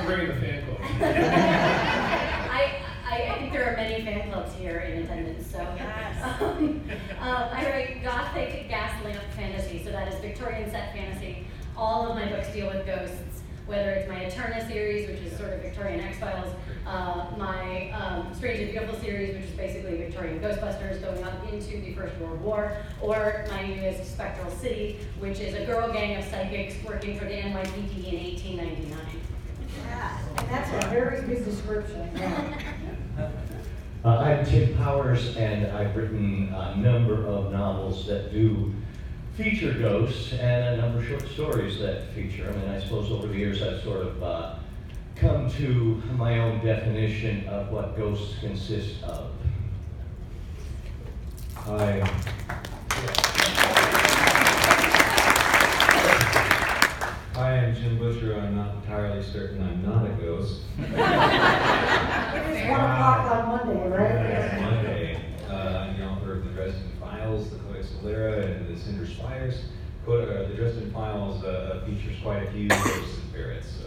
bringing the fan club. I think there are many fan clubs here in attendance, so. Yes. I write Gothic gas lamp fantasy, so that is Victorian set fantasy. All of my books deal with ghosts, whether it's my Eterna series, which is sort of Victorian X-Files, my Strange and Beautiful series, which is basically Victorian Ghostbusters going up into the First World War, or my newest Spectral City, which is a girl gang of psychics working for the NYPD in 1899. Yeah, and that's a very good description. Yeah. I'm Tim Powers, and I've written a number of novels that do feature ghosts and a number of short stories that feature them. And I suppose over the years I've sort of come to my own definition of what ghosts consist of. Hi, I'm Jim Busher. I'm not entirely certain I'm not a ghost. It is 1 o'clock on Monday, right? Yeah, Monday. I'm the author of the Dresden Files, the Codex Alera, and the Cinder Spires. The Dresden Files features quite a few ghosts and spirits. So.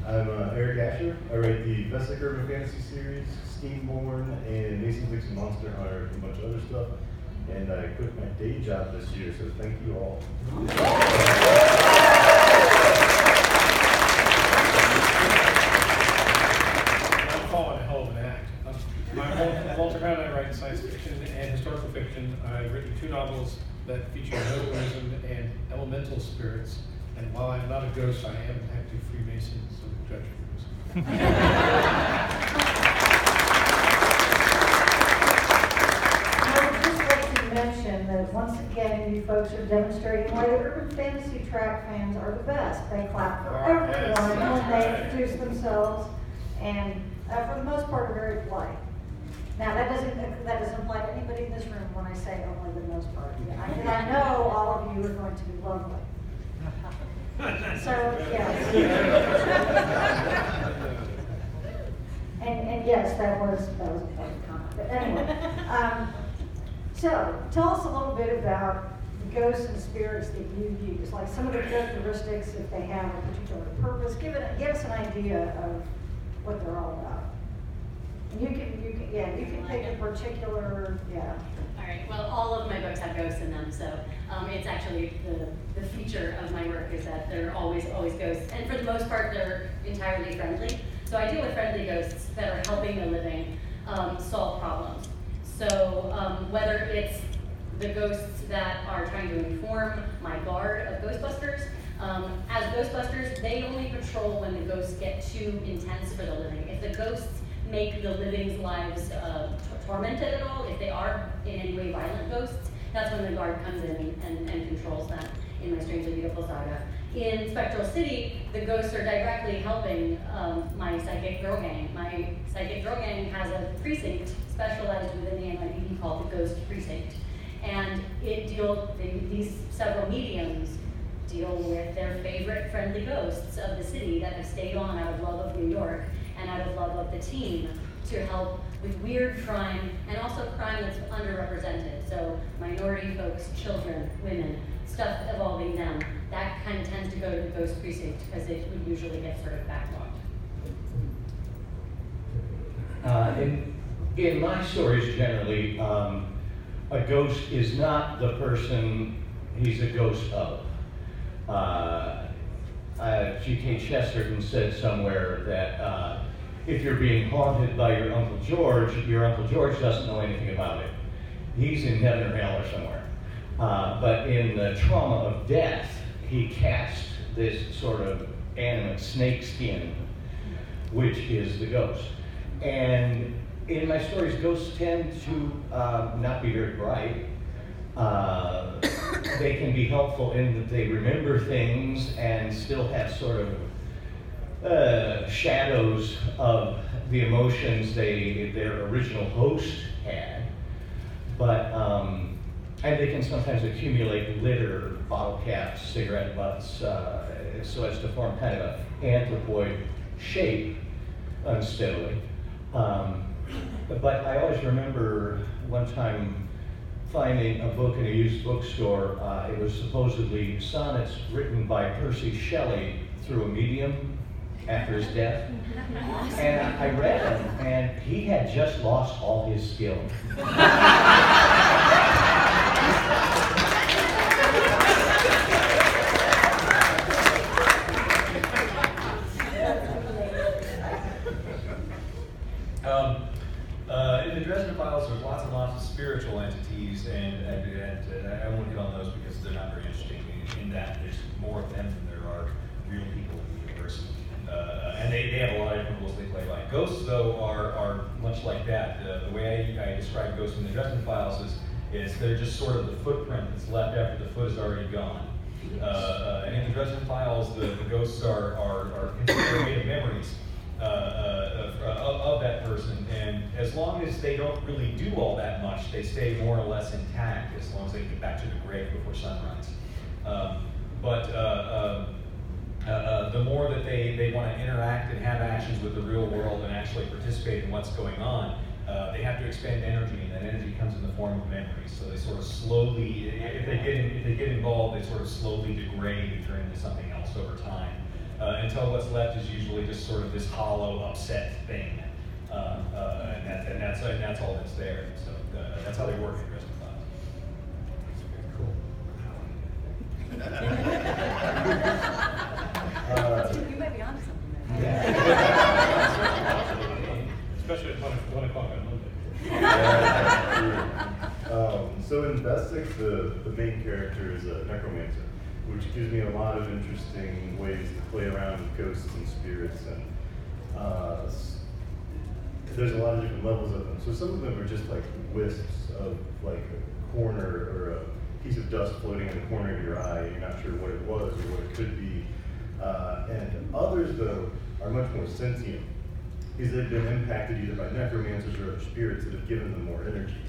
I'm Eric Asher. I write the Vesic Urban Fantasy series, Steamborn, and Mason Dixon Monster Hunter, and a bunch of other stuff. And I quit my day job this year, so thank you all. I'm calling a hell of an act. I'm Walter Brown. I write science fiction and historical fiction. I've written 2 novels that feature notalism and elemental spirits. And while I'm not a ghost, I am an active Freemason, so judge me. Mention that once again, you folks are demonstrating why the urban fantasy track fans are the best. They clap for everyone when they introduce themselves, and for the most part, are very polite. Now, that doesn't apply to anybody in this room when I say only the most part. I know all of you are going to be lovely. So yes, and yes, that was a funny comment. But anyway. So, tell us a little bit about the ghosts and spirits that you use, like some of the characteristics, if they have a particular purpose. Give us an idea of what they're all about. And you can pick a particular, All right, well, all of my books have ghosts in them, so it's actually the feature of my work is that they're always ghosts. And for the most part, they're entirely friendly. So I deal with friendly ghosts that are helping the living solve problems. So whether it's the ghosts that are trying to inform my guard of Ghostbusters, as Ghostbusters, they only patrol when the ghosts get too intense for the living. If the ghosts make the living's lives tormented at all, if they are in any way violent ghosts, that's when the guard comes in and controls that in my Strangely Beautiful saga. In Spectral City, the ghosts are directly helping my psychic girl gang. My psychic girl gang has a precinct specialized within the NYPD called the Ghost Precinct. And these several mediums deal with their favorite friendly ghosts of the city that have stayed on out of love of New York and out of love of the team to help with weird crime and also crime that's underrepresented. So minority folks, children, women, stuff involving them. That kind of tends to go to the Ghost Precinct because it would usually get sort of backlogged. In my stories, generally, a ghost is not the person he's a ghost of. G.K. Chesterton said somewhere that if you're being haunted by your Uncle George doesn't know anything about it. He's in heaven or hell or somewhere. But in the trauma of death, he cast this sort of animate snake skin, which is the ghost. And in my stories, ghosts tend to not be very bright. They can be helpful in that they remember things and still have sort of shadows of the emotions their original host had. But and they can sometimes accumulate litter, bottle caps, cigarette butts, so as to form kind of an anthropoid shape unsteadily. But I always remember one time finding a book in a used bookstore. It was supposedly sonnets written by Percy Shelley through a medium after his death. And I read them, and he had just lost all his skill. In the Dresden Files, there's lots and lots of spiritual entities, and I won't hit on those because they're not very interesting. In that, there's more of them than there are real people in the universe. And they have a lot of different roles they play by. Ghosts, though, are much like that. The way I describe ghosts in the Dresden Files is they're just sort of the footprint that's left after the foot is already gone. And in the Dresden Files, the ghosts are made of memories of that person, and as long as they don't really do all that much, they stay more or less intact as long as they get back to the grave before sunrise. The more that they want to interact and have actions with the real world and actually participate in what's going on, they have to expend energy, and that energy comes in the form of memories. So they sort of slowly, if they get involved, they sort of slowly degrade and turn into something else over time. Until what's left is usually just sort of this hollow, upset thing, and that's all that's there. So that's how they work in Dresden Files. You might be onto something there. Yeah. Especially at 1 o'clock on Monday. So in Bestick, the main character is a necromancer, which gives me a lot of interesting ways to play around with ghosts and spirits, and there's a lot of different levels of them. So some of them are just like wisps of like a corner or a piece of dust floating in the corner of your eye, and you're not sure what it was or what it could be. And others, though, are much more sentient, because they've been impacted either by necromancers or other spirits that have given them more energy.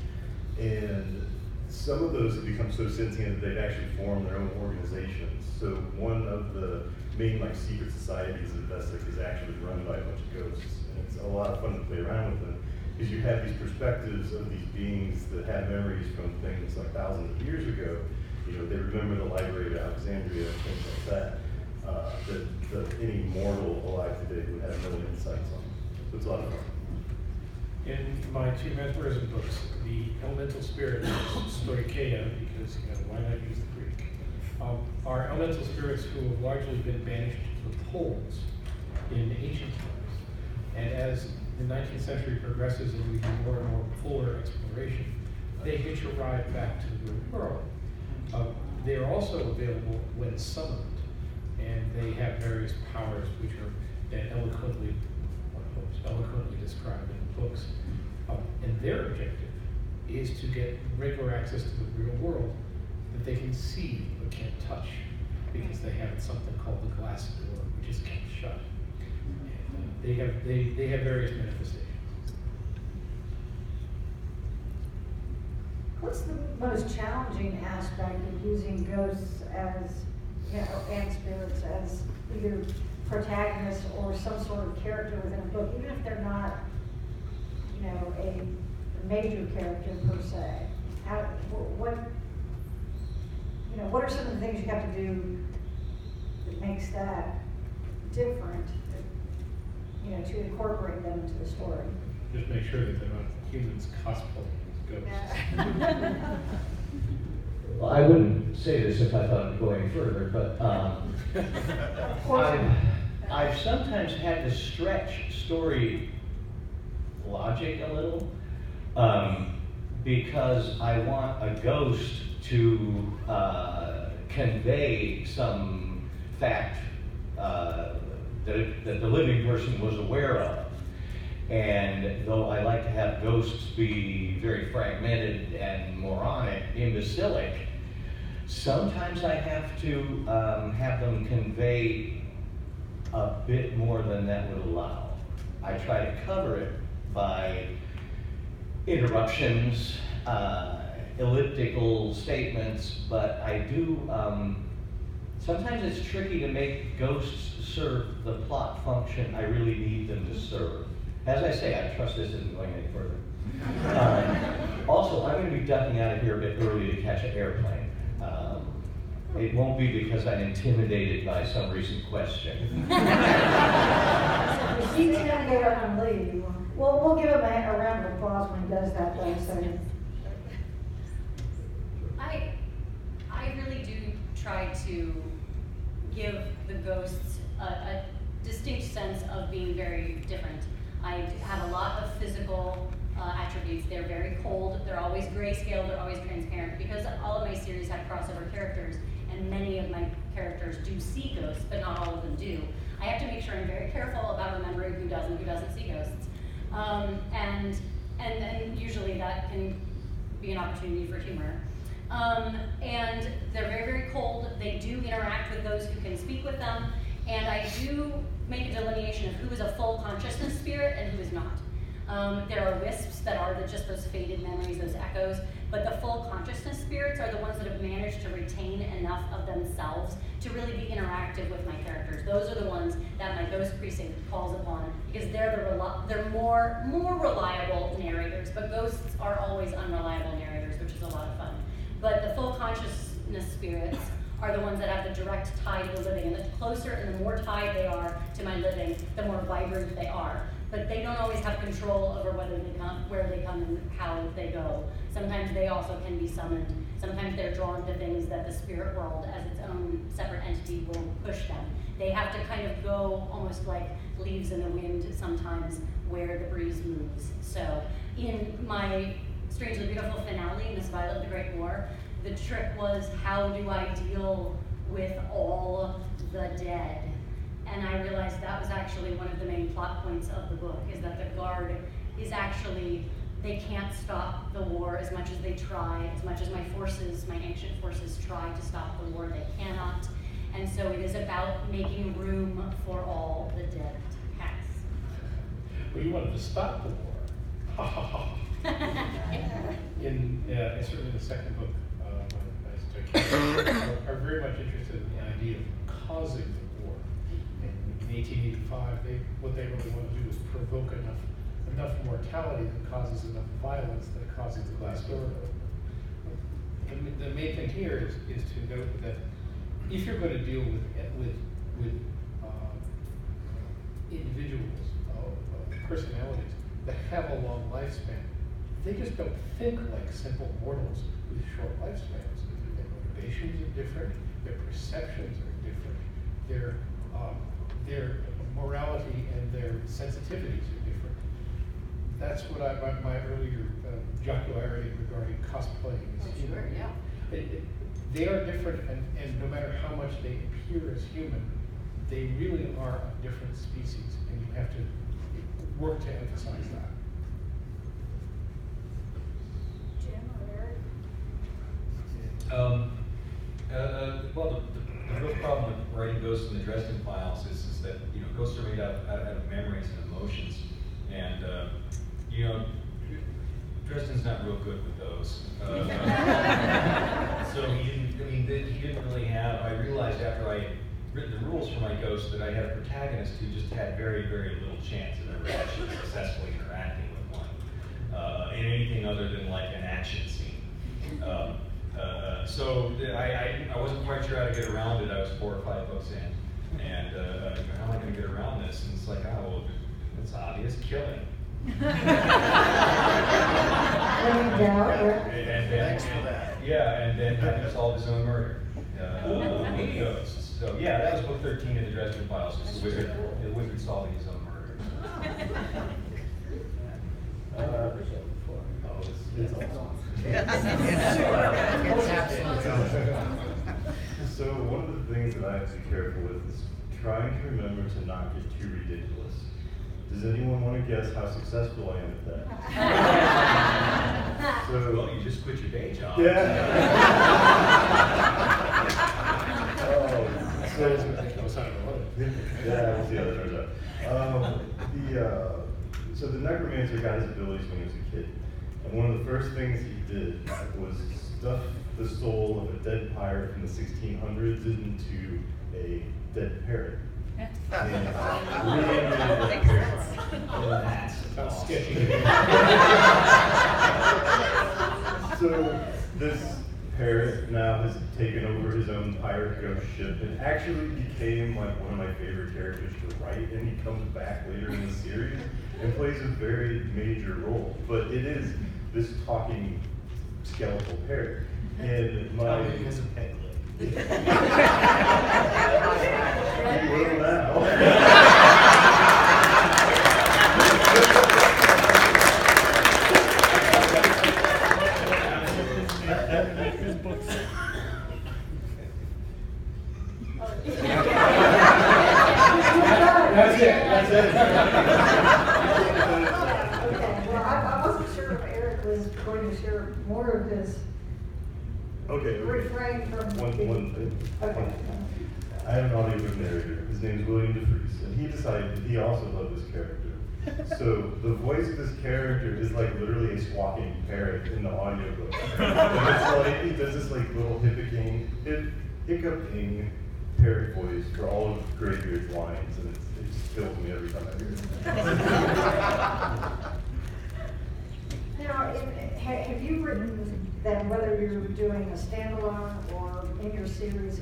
And some of those have become so sentient that they've actually formed their own organizations. So one of the main secret societies of Bestick is actually run by a bunch of ghosts. And it's a lot of fun to play around with them, because you have these perspectives of these beings that have memories from things like thousands of years ago. You know, they remember the library of Alexandria and things like that, that any mortal alive today would have no insights on. So it's a lot of fun. In my 2 mesmerism books, the elemental spirit is stoicheia, because why not use the Greek? Are elemental spirits who have largely been banished to the poles in ancient times. And as the 19th century progresses and we do more and more polar exploration, they hitch a ride back to the real world. They are also available when summoned, and they have various powers which are eloquently described in the books. And their objective is to get regular access to the real world that they can see but can't touch, because they have something called the glass door, which is kept shut. And they have various manifestations. What's the most challenging aspect of using ghosts as, and spirits as either protagonists or some sort of character within a book, even if they're not, a major character per se? What are some of the things you have to do that makes that different, to incorporate them into the story? Just make sure that they're not humans cosplaying as ghosts. Well, I wouldn't say this if I thought of going further, but I've sometimes had to stretch story logic a little, because I want a ghost to convey some fact that the living person was aware of. And though I like to have ghosts be very fragmented and moronic, imbecilic, sometimes I have to have them convey a bit more than that would allow. I try to cover it by interruptions, elliptical statements, but I do, sometimes it's tricky to make ghosts serve the plot function I really need them to serve. As I say, I trust this isn't going any further. Also, I'm going to be ducking out of here a bit early to catch an airplane. It won't be because I'm intimidated by some recent question. He's gonna get up and leave. Well, we'll give him a round of applause when he does that, though, so. I really do try to give the ghosts a distinct sense of being very different. I have a lot of physical attributes. They're very cold, they're always grayscale, they're always transparent, because all of my series have crossover characters, and many of my characters do see ghosts, but not all of them do. I have to make sure I'm very careful about remembering who does and who doesn't see ghosts. And usually that can be an opportunity for humor. And they're very, very cold. They do interact with those who can speak with them, and I do make a delineation of who is a full consciousness spirit and who is not. There are wisps that are just those faded memories, those echoes, but the full consciousness spirits are the ones that have managed to retain enough of themselves to really be interactive with my characters. Those are the ones that my ghost precinct calls upon, because they're more reliable narrators, but ghosts are always unreliable narrators, which is a lot of fun. But the full consciousness spirits are the ones that have the direct tie to the living, and the closer and the more tied they are to my living, the more vibrant they are. But they don't always have control over whether they come, where they come, and how they go. Sometimes they also can be summoned. Sometimes they're drawn to things that the spirit world, as its own separate entity, will push them. They have to kind of go almost like leaves in the wind sometimes, where the breeze moves. So in my Strangely Beautiful finale, Miss Violet the Great War, the trick was, how do I deal with all the dead? And I realized that was actually one of the main plot points of the book, is that the guard is actually, they can't stop the war as much as they try, as much as my forces, my ancient forces try to stop the war, they cannot. And so it is about making room for all the dead to pass. Well, you wanted to stop the war. Certainly the second book, are very much interested in the idea of causing the war. In 1885, what they really want to do is provoke enough mortality that causes enough violence that causes the glass door to open. And the main thing here is to note that if you're going to deal with individuals, personalities that have a long lifespan, they just don't think like simple mortals with short lifespans. Their motivations are different, their perceptions are different, their morality and their sensitivities are different. That's what my earlier jocularity regarding cosplaying is. Sure, yeah. They are different, and no matter how much they appear as human, they really are a different species, and you have to work to emphasize that. Jim or Eric? Well, the real problem with writing ghosts in the Dresden Files is that, ghosts are made out of memories and emotions, and Dresden's not real good with those. So he didn't really have. I realized after I had written the rules for my ghost that I had a protagonist who just had very, very little chance of ever actually successfully interacting with one in anything other than like an action scene. So I wasn't quite sure how to get around it. I was 4 or 5 books in, and how am I going to get around this? And it's like, oh, well, it's obvious, killing. And then having solved his own murder. So yeah, that was book 13 of the Dresden Files. It's the wizard solving his own murder. It's awesome. So one of the things that I have to be careful with is trying to remember to not get too ridiculous. Does anyone want to guess how successful I am at that? Well, you just quit your day job. Yeah. Yeah, we'll see how that turns out. So the necromancer got his abilities when he was a kid. And one of the first things he did was stuff the soul of a dead pirate from the 1600s into a dead parrot. Sounds sketchy. this parrot now has taken over his own pirate ghost ship and actually became like one of my favorite characters to write, and he comes back later in the series and plays a very major role. But it is this talking skeletal parrot. And my Probably has a peg leg. He will now. That's it, that's it. Okay, well, I wasn't sure if Eric was going to share more of his Okay. refrain from. One thing. Okay. I have an audiobook narrator. His name is William DeFries, and he decided that he also loved this character. So the voice of this character is like literally a squawking parrot in the audiobook. And it's like he does this like little hiccuping parrot voice for all of Greybeard's lines, and it just kills me every time I hear it. Now, have you written that whether you're doing a standalone or in your series,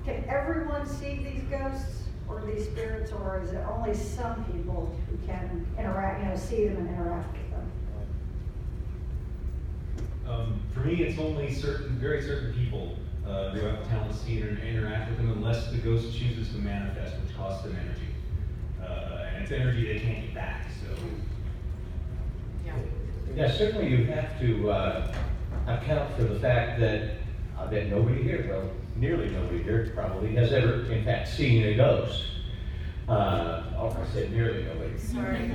can everyone see these ghosts or these spirits, or is it only some people who can interact, see them and interact with them? For me, it's only very certain people who have the talent to see and interact with them, unless the ghost chooses to manifest, which costs them energy. And it's energy they can't get back, so. Yeah, certainly you have to account for the fact that nobody here, well, nearly nobody here probably has ever, in fact, seen a ghost. I said nearly nobody. Sorry.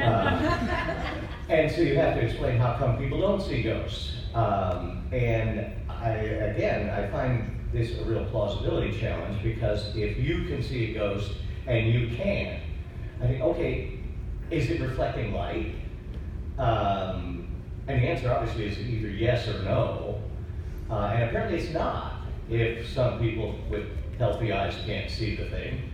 And so you have to explain how come people don't see ghosts. And I find this a real plausibility challenge, because if you can see a ghost and you can, I think, okay, is it reflecting light? And the answer obviously is either yes or no. And apparently it's not, if some people with healthy eyes can't see the thing.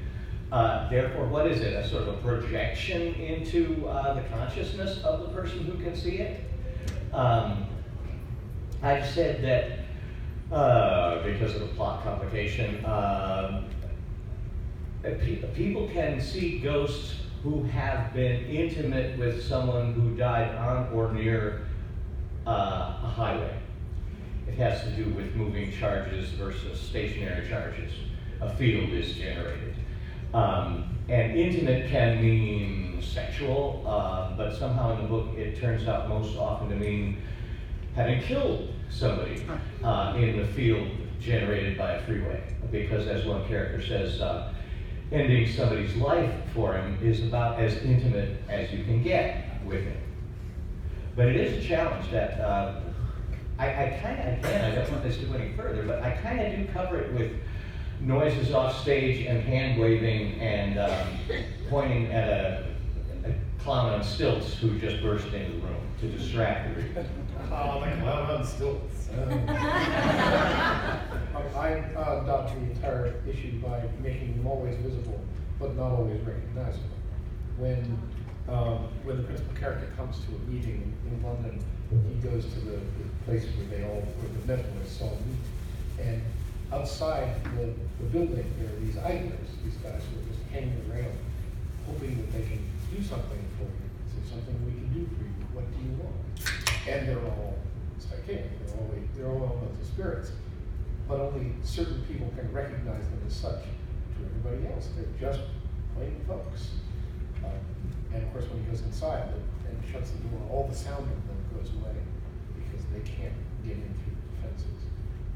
Therefore, what is it? A sort of a projection into the consciousness of the person who can see it? I've said that because of the plot complication, people can see ghosts who have been intimate with someone who died on or near a highway. It has to do with moving charges versus stationary charges. A field is generated. And intimate can mean sexual, but somehow in the book it turns out most often to mean having killed somebody in the field generated by a freeway. Because as one character says, ending somebody's life for him is about as intimate as you can get with him. But it is a challenge that I don't want this to go any further, but I kind of do cover it with noises off stage and hand waving and pointing at a clown on stilts who just burst into the room to distract the reader. Oh, the clown on stilts. I dodge the entire issue by making them always visible, but not always recognizable. When the principal character comes to a meeting in London, he goes to the place where the mentalists all meet, and outside the building there are these idlers, these guys who are just hanging around, hoping that they can do something for you. Is there something we can do for you? What do you want? And they're all psychic. They're all elemental spirits, but only certain people can recognize them as such. To everybody else, they're just plain folks. And of course, when he goes inside and shuts the door, all the sound of them goes away because they can't get in through the defenses.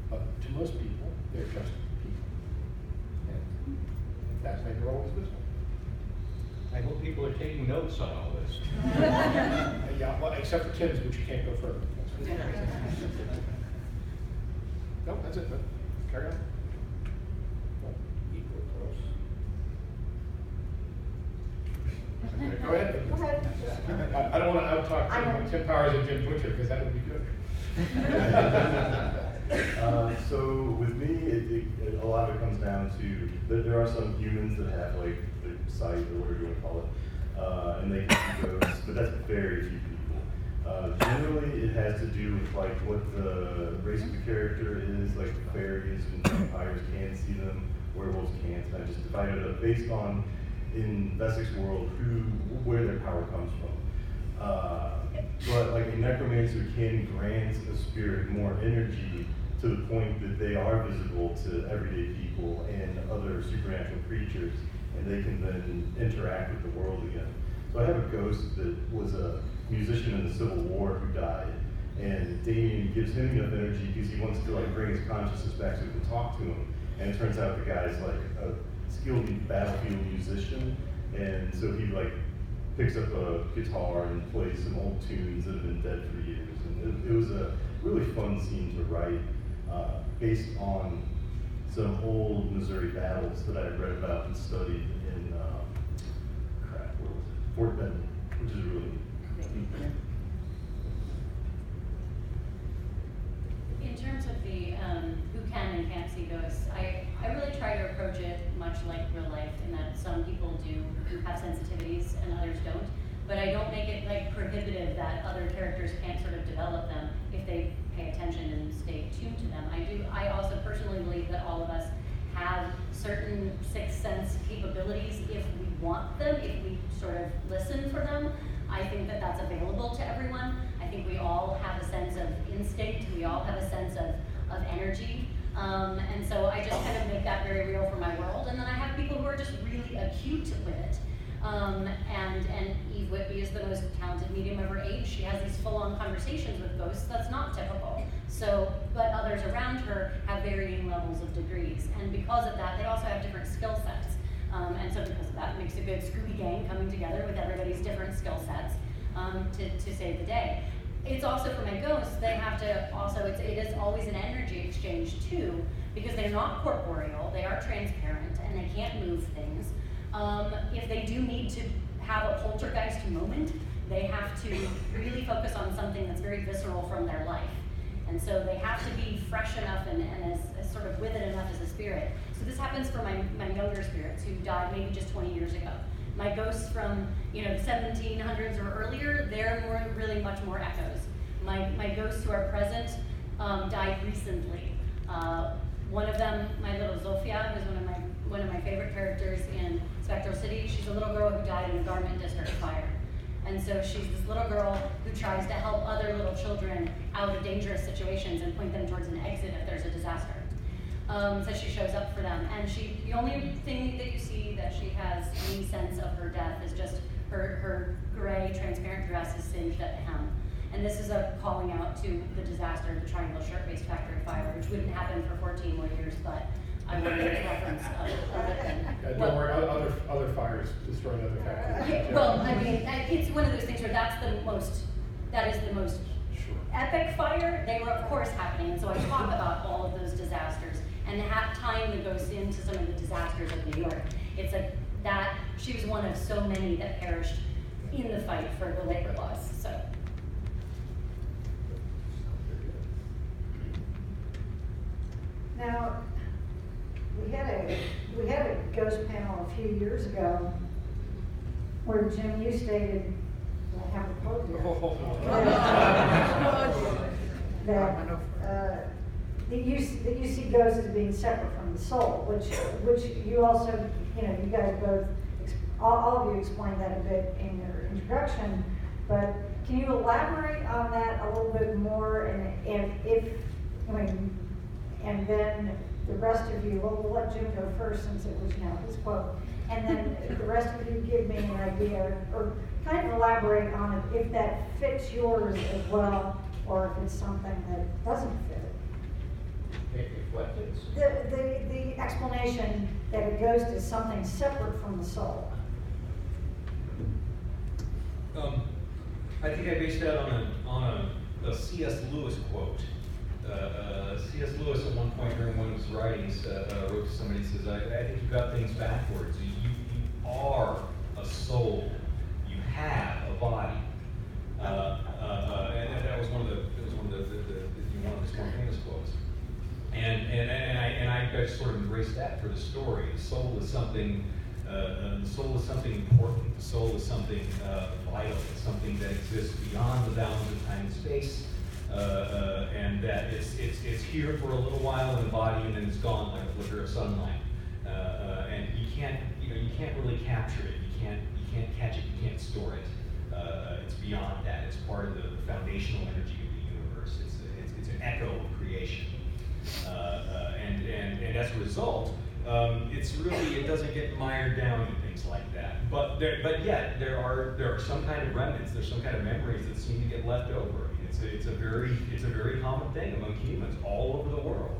But to most people, they're just people, and that's why they're always visible. I hope people are taking notes on all this. Yeah, well, except for Tim's, which you can't go further. No, that's it. Carry on. Go ahead. Go ahead. I don't want to out-talk Tim Powers and Jim Butcher, because that would be good. So with me, a lot of it comes down to that there are some humans that have like the sight or whatever you want to call it, and they can see ghosts, but that's very few people. Generally, it has to do with like what the race of the character is, like fairies and vampires can see them, werewolves can't. And I just divided it up based on, in Vesic's world, where their power comes from. But like a necromancer can grant a spirit more energy to the point that they are visible to everyday people and other supernatural creatures, and they can then interact with the world again. So I have a ghost that was a musician in the Civil War who died, and Damien gives him enough energy because he wants to like bring his consciousness back so he can talk to him. And it turns out the guy's like a skilled battlefield musician, and so he like picks up a guitar and plays some old tunes that have been dead for years. And it was a really fun scene to write, based on some old Missouri battles that I had read about and studied in Fort Benton, which is really neat. In terms of the who can and can't see ghosts, I really try to approach it much like real life, in that some people do have sensitivities and others don't. But I don't make it like prohibitive that other characters can't sort of develop them if they pay attention and stay tuned to them. I also personally believe that all of us have certain sixth sense capabilities if we want them, if we sort of listen for them. I think that that's available to everyone. I think we all have a sense of instinct. We all have a sense of energy. And so I just kind of make that very real for my world. And then I have people who are just really acute with it. And Eve Whitby is the most talented medium of her age. She has these full-on conversations with ghosts. That's not typical. So, but others around her have varying levels of degrees. And because of that, they also have different skill sets. And so because of that, it makes a good Scooby gang coming together with everybody's different skill sets to save the day. It's also for my ghosts, they have to also, it is always an energy exchange too, because they're not corporeal, they are transparent, and they can't move things. If they do need to have a poltergeist moment, they have to really focus on something that's very visceral from their life. And so they have to be fresh enough and as sort of with it enough as a spirit. So this happens for my younger spirits who died maybe just 20 years ago. My ghosts from the 1700s or earlier, they're really much more echoes. My ghosts who are present died recently. One of them, my little Zofia, who's one of my favorite characters in Spectral City. She's a little girl who died in a garment district fire. And so she's this little girl who tries to help other little children out of dangerous situations and point them towards an exit if there's a disaster. So she shows up for them. And the only thing that you see that she has any sense of her death is just her gray transparent dress is singed at the hem. And this is a calling out to the disaster, the Triangle Shirt-based factory fire, which wouldn't happen for 14 more years, but I wanted to make reference of it. Don't worry, other fires destroying other factories. Well, I mean, it's one of those things where that is the most epic fire. They were, of course, happening, and so I talk about all of those disasters and tying the ghosts into some of the disasters of New York. It's like that, she was one of so many that perished in the fight for the labor laws, so. Now, we had a ghost panel a few years ago where Jim, you stated, I have a quote here, that you see ghosts as being separate from the soul, which you also, you guys both, all of you explained that a bit in your introduction, but can you elaborate on that a little bit more, and then the rest of you, we'll let Jim go first since it was his quote, and then the rest of you give me an idea, or kind of elaborate on it, if that fits yours as well, or if it's something that doesn't fit it. What fits? The explanation that a ghost is something separate from the soul. I think I based that on a C.S. Lewis quote. C.S. Lewis at one point during one of his writings wrote to somebody, says, I think you've got things backwards. You are a soul. You have a body. And that was one of his more famous quotes. And I just sort of embraced that for the story. The soul is something The soul is something important. The soul is something vital. It's something that exists beyond the bounds of time and space, and that it's here for a little while in the body, and then it's gone like a flicker of sunlight. And you can't really capture it. You can't catch it. You can't store it. It's beyond that. It's part of the foundational energy of the universe. It's an echo of creation, and as a result, it doesn't get mired down in things like that. But yet there are some kind of remnants. There's some kind of memories that seem to get left over. I mean, it's a very common thing among humans all over the world.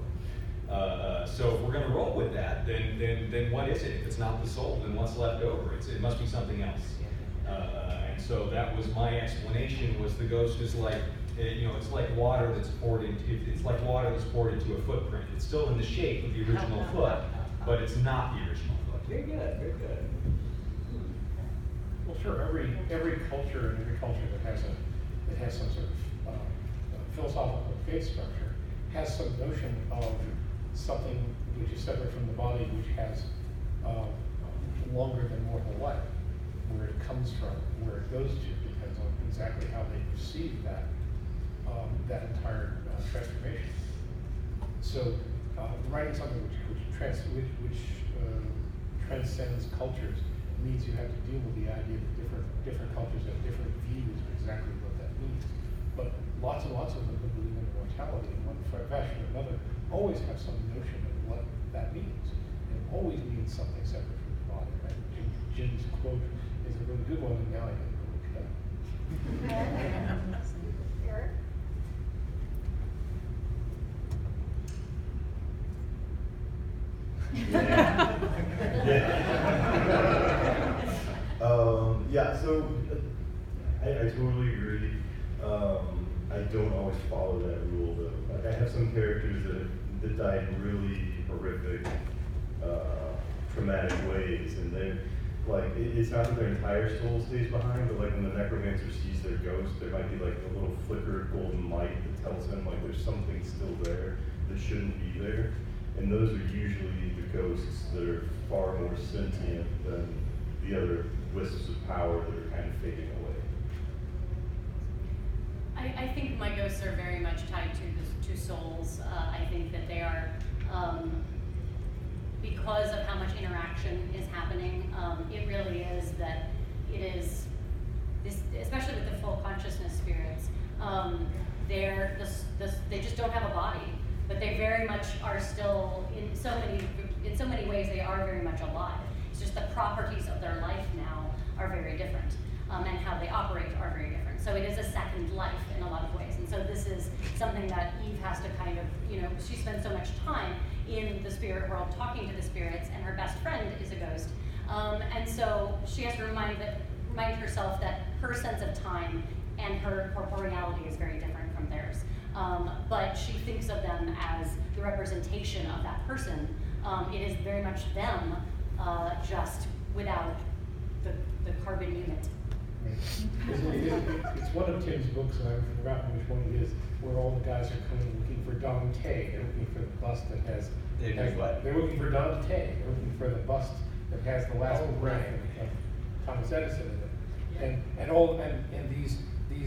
So if we're going to roll with that, then what is it? If it's not the soul, then what's left over? It must be something else. And so that was my explanation. Was the ghost is like, it's like water that's poured into. It's like water that's poured into a footprint. It's still in the shape of the original foot, but it's not the original foot. Very good, very good. Well, sure. Every culture and every culture that has some sort of philosophical faith structure has some notion of something which is separate from the body, which has longer than mortal life. Where it comes from, where it goes to, depends on exactly how they perceive that entire transformation. So, writing something which transcends cultures means you have to deal with the idea that different cultures have different views of exactly what that means. But lots and lots of them who believe in immortality in one fashion or another always have some notion of what that means. And it always means something separate from the body, right? Jim's quote is a really good one, and now I get to look it up. Eric? Yeah, so I totally agree. I don't always follow that rule though. Like I have some characters that died in really horrific, traumatic ways, and they're like, it's not that their entire soul stays behind, but like when the necromancer sees their ghost, there might be like a little flicker of golden light that tells him like there's something still there that shouldn't be there. And those are usually the ghosts that are far more sentient than the other wisps of power that are kind of fading away. I think my ghosts are very much tied to souls. I think that they are, because of how much interaction is happening, it really is that it is, especially with the full consciousness spirits, they just don't have a body, but they very much are still, in so many ways, they are very much alive. It's just the properties of their life now are very different, and how they operate are very different. So it is a second life in a lot of ways. And so this is something that Eve has to kind of, she spends so much time in the spirit world talking to the spirits, and her best friend is a ghost. And so she has to remind herself that her sense of time and her corporeality is very different from theirs. But she thinks of them as the representation of that person. It is very much them, just without the carbon unit. It's one of Tim's books, and I've forgotten which one it is, where all the guys are coming looking for Dante. They're looking for the bust that has. They're looking for Dante. They're looking for the bust that has the last breath of Thomas Edison in it. And these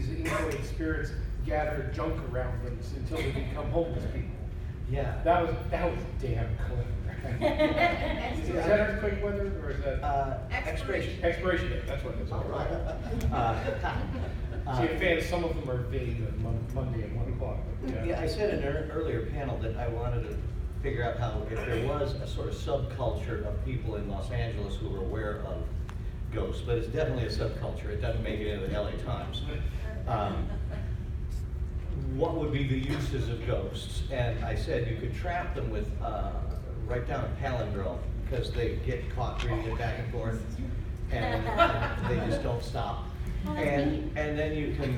inchoate spirits gather junk around them until they become homeless people. Yeah. That was damn clever. Is that earthquake weather, or is that Expiration. expiration date? That's what it is. All right. See, in fact, some of them are vague on Monday at 1 o'clock. Yeah, I said in an earlier panel that I wanted to figure out how, if there was a sort of subculture of people in Los Angeles who were aware of ghosts, but it's definitely a subculture. It doesn't make it into the LA Times. What would be the uses of ghosts? And I said you could trap them with, write down a palindrome, because they get caught reading it back and forth, and they just don't stop. And then you can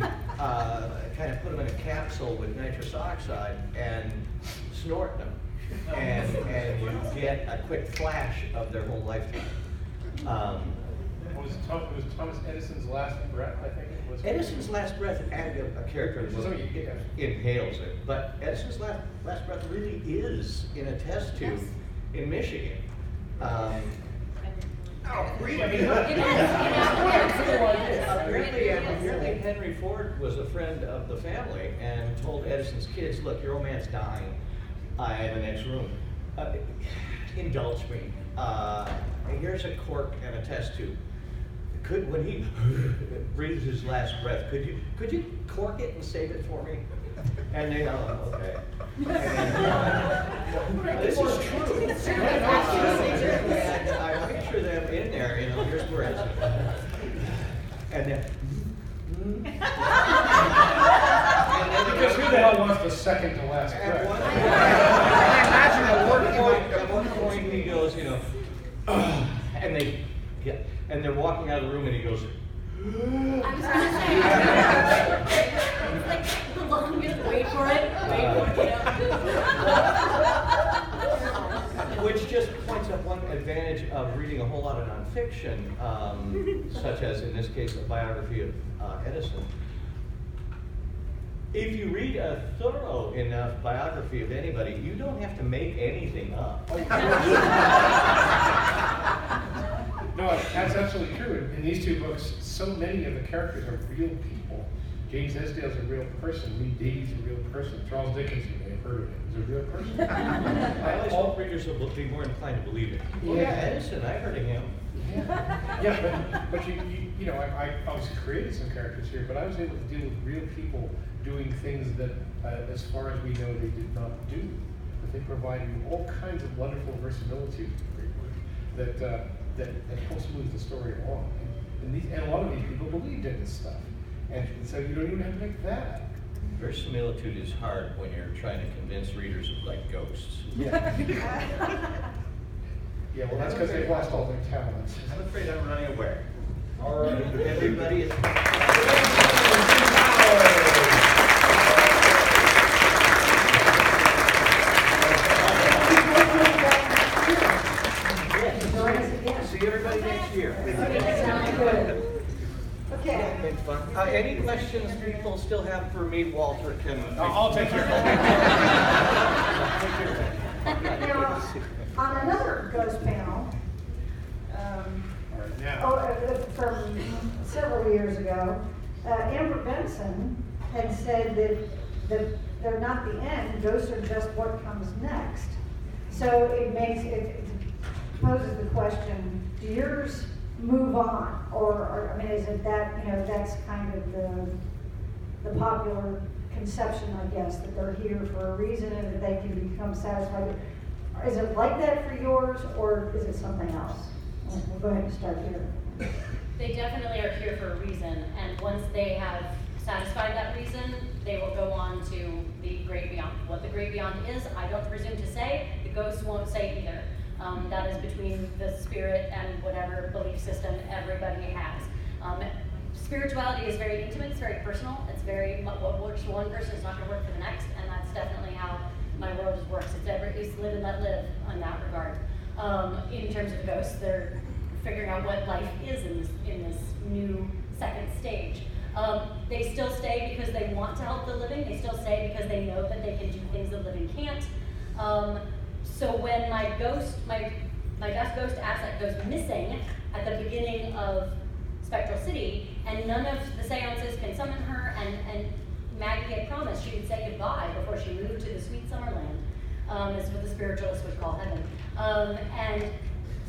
kind of put them in a capsule with nitrous oxide and snort them, and you get a quick flash of their whole lifetime. It was Thomas Edison's last breath, I think it was. Edison's last breath, and a character in the book inhales it, but Edison's last breath really is in a test tube in Michigan. Apparently Henry Ford was a friend of the family and told Edison's kids, look, your old man's dying. I have an next room. Indulge me. Here's a cork and a test tube. When he breathes his last breath, could you cork it and save it for me? And they go, okay. And, this is true. And I picture them in there, here's where it's. And then. Because who the hell wants the second to last breath? At one point he goes, and they're walking out of the room and he goes, I was gonna say, it's like the longest wait for it, which just points up one advantage of reading a whole lot of nonfiction, such as in this case a biography of Edison. If you read a thorough enough biography of anybody, you don't have to make anything up. No, that's absolutely true. In these two books, so many of the characters are real people. James Esdale's a real person. Lee Davies is a real person. Charles Dickens, you may have heard of him, is a real person. I always hope readers will be more inclined to believe it. Oh, yeah, Edison, I heard of him. Yeah, but I obviously created some characters here, but I was able to deal with real people doing things that, as far as we know, they did not do. But they provided all kinds of wonderful verisimilitude that helps move the story along. And a lot of these people believed in this stuff. And so you don't even have to make that up. Verisimilitude is hard when you're trying to convince readers of like ghosts. Yeah. Yeah, well, that's because they've lost all their talents. I'm afraid I'm running away. All right, everybody is. See everybody next year. Okay. It's fun. Any questions people still have for me, Walter? I'll take care of it. Now, on another ghost panel, from several years ago, Amber Benson had said that they're not the end, ghosts are just what comes next. So it poses the question, do yours move on? Or is it that, that's kind of the popular conception, I guess, that they're here for a reason and that they can become satisfied. Is it like that for yours, or is it something else? We'll go ahead and start here. They definitely are here for a reason, and once they have satisfied that reason, they will go on to the great beyond. What the great beyond is, I don't presume to say. The ghosts won't say either. That is between the spirit and whatever belief system everybody has. Spirituality is very intimate, it's very personal, it's very, what works for one person is not going to work for the next, and that's definitely how my world just works. It's live and let live in that regard. In terms of ghosts, they're figuring out what life is in this new second stage. They still stay because they want to help the living. They still stay because they know that they can do things the living can't. So when my best ghost asset goes missing at the beginning of Spectral City, and none of the seances can summon her, and Maggie had promised she would say goodbye before she moved to the sweet summer land. That's what the spiritualists would call heaven. And